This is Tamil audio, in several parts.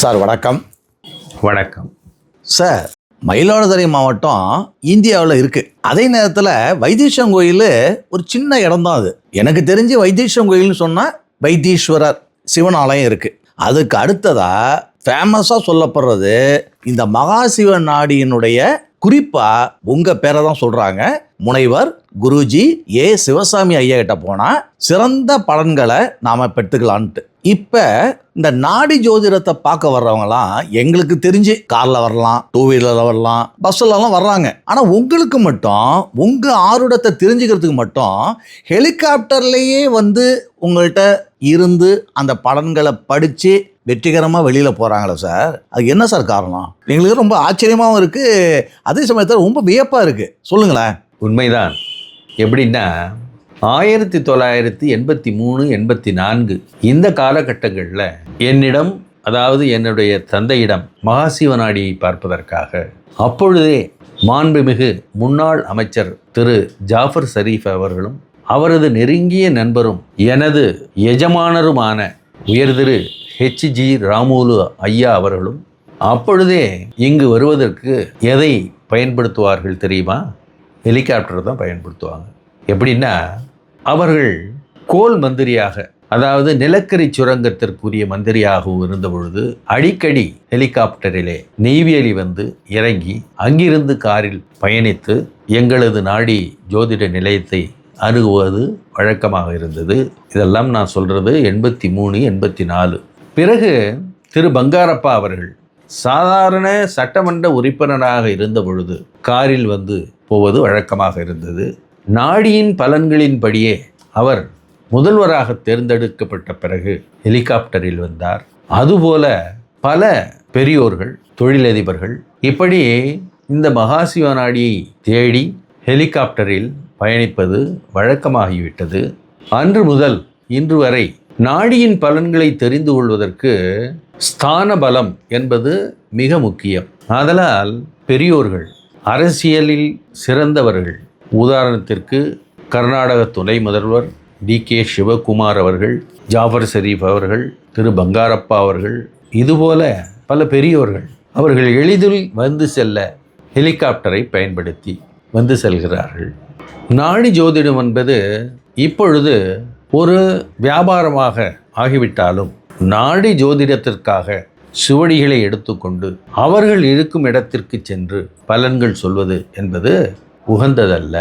சார் வணக்கம். வணக்கம் சார், மயிலாடுதுறை மாவட்டம் இந்தியாவில் இருக்குது. அதே நேரத்தில் வைத்தீஸ்வரன் கோயில் ஒரு சின்ன இடம் தான் அது. எனக்கு தெரிஞ்சு வைத்தீஸ்வரன் கோயில்னு சொன்னால் வைத்தீஸ்வரர் சிவன் ஆலயம் இருக்குது. அதுக்கு அடுத்ததாக ஃபேமஸாக சொல்லப்படுறது இந்த மகாசிவன் நாடியினுடைய குறிப்பாக உங்கள் பேரை தான் சொல்கிறாங்க. முனைவர் குருஜி ஏ சிவசாமி ஐயா கிட்ட போனால் சிறந்த பலன்களை நாம் பெற்றுக்கலான்ட்டு. இப்போ இந்த நாடி ஜோதிடத்தை பார்க்க வர்றவங்கலாம் எங்களுக்கு தெரிஞ்சு காரில் வரலாம், டூ வீலரில் வரலாம், பஸ்ஸிலலாம் வர்றாங்க. ஆனால் உங்களுக்கு மட்டும் உங்கள் ஆருடத்தை தெரிஞ்சுக்கிறதுக்கு மட்டும் ஹெலிகாப்டர்லேயே உங்கள்கிட்ட இருந்து அந்த பலன்களை படித்து வெற்றிகரமாக வெளியில் போகிறாங்களே சார், அது என்ன சார் காரணம்? எங்களுக்கு ரொம்ப ஆச்சரியமாகவும் இருக்குது, அதே சமயத்தில் ரொம்ப வியப்பாக இருக்குது. சொல்லுங்களேன். உண்மைதான். எப்படின்னா 1983, 84 இந்த காலகட்டங்களில் என்னிடம், அதாவது என்னுடைய தந்தையிடம் மகாசிவநாடியை பார்ப்பதற்காக அப்பொழுதே மாண்புமிகு முன்னாள் அமைச்சர் திரு ஜாஃபர் ஷரீஃப் அவர்களும் அவரது நெருங்கிய நண்பரும் எனது எஜமானருமான உயர்திரு ஹெச்ஜி ராமுலு ஐயா அவர்களும் அப்பொழுதே இங்கு வருவதற்கு எதை பயன்படுத்துவார்கள் தெரியுமா? ஹெலிகாப்டர் தான் பயன்படுத்துவாங்க. எப்படின்னா, அவர்கள் கோல் மந்திரியாக, அதாவது நிலக்கரி சுரங்கத்திற்குரிய மந்திரியாகவும் இருந்த பொழுது அடிக்கடி ஹெலிகாப்டரிலே நெய்வேலி இறங்கி அங்கிருந்து காரில் பயணித்து எங்களது நாடி ஜோதிட நிலையத்தை அணுகுவது வழக்கமாக இருந்தது. இதெல்லாம் நான் சொல்கிறது 83, 84. பிறகு திரு பங்காரப்பா அவர்கள் சாதாரண சட்டமன்ற உறுப்பினராக இருந்த பொழுது காரில் போவது வழக்கமாக இருந்தது. நாடியின் பலன்களின்படியே அவர் முதல்வராக தேர்ந்தெடுக்கப்பட்ட பிறகு ஹெலிகாப்டரில் வந்தார். அதுபோல பல பெரியோர்கள், தொழிலதிபர்கள் இப்படி இந்த மகாசிவநாடியை தேடி ஹெலிகாப்டரில் பயணிப்பது வழக்கமாகிவிட்டது. அன்று முதல் இன்று வரை நாடியின் பலன்களை தெரிந்து கொள்வதற்கு ஸ்தான பலம் என்பது மிக முக்கியம். ஆதலால் பெரியோர்கள், அரசியலில் சிறந்தவர்கள், உதாரணத்திற்கு கர்நாடக துணை முதல்வர் டி.கே. சிவகுமார் அவர்கள், ஜாஃபர் ஷரீஃப் அவர்கள், திரு பங்காரப்பா அவர்கள், இதுபோல பல பெரியோர்கள் அவர்கள் எளிதில் செல்ல ஹெலிகாப்டரை பயன்படுத்தி செல்கிறார்கள். நாடி ஜோதிடம் என்பது இப்பொழுது ஒரு வியாபாரமாக ஆகிவிட்டாலும் நாடி ஜோதிடத்திற்காக சுவடிகளை எடுத்துக்கொண்டு அவர்கள் இருக்கும் இடத்திற்கு சென்று பலன்கள் சொல்வது என்பது உகந்ததல்ல.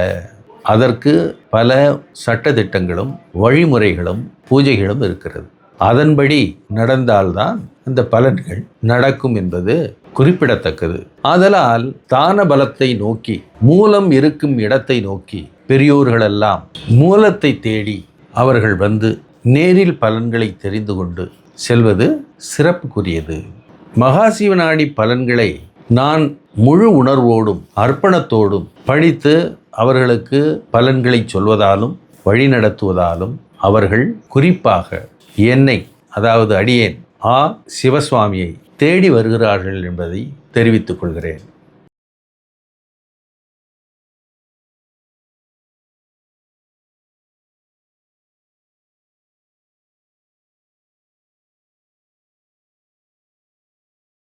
அதற்கு பல சட்டதிட்டங்களும் வழிமுறைகளும் பூஜைகளும் இருக்கிறது. அதன்படி நடந்தால்தான் அந்த பலன்கள் நடக்கும் என்பது குறிப்பிடத்தக்கது. ஆதலால் தான பலத்தை நோக்கி, மூலம் இருக்கும் இடத்தை நோக்கி பெரியோர்களெல்லாம் மூலத்தை தேடி அவர்கள் நேரில் பலன்களை தெரிந்து கொண்டு செல்வது சிறப்புக்குரியது. மகாசிவநாடி பலன்களை நான் முழு உணர்வோடும் அர்ப்பணத்தோடும் படித்து அவர்களுக்கு பலன்களை சொல்வதாலும் வழிநடத்துவதாலும் அவர்கள் குறிப்பாக என்னை, அதாவது அடியேன் சிவசுவாமியை தேடி வருகிறார்கள் என்பதை தெரிவித்துக் கொள்கிறேன்.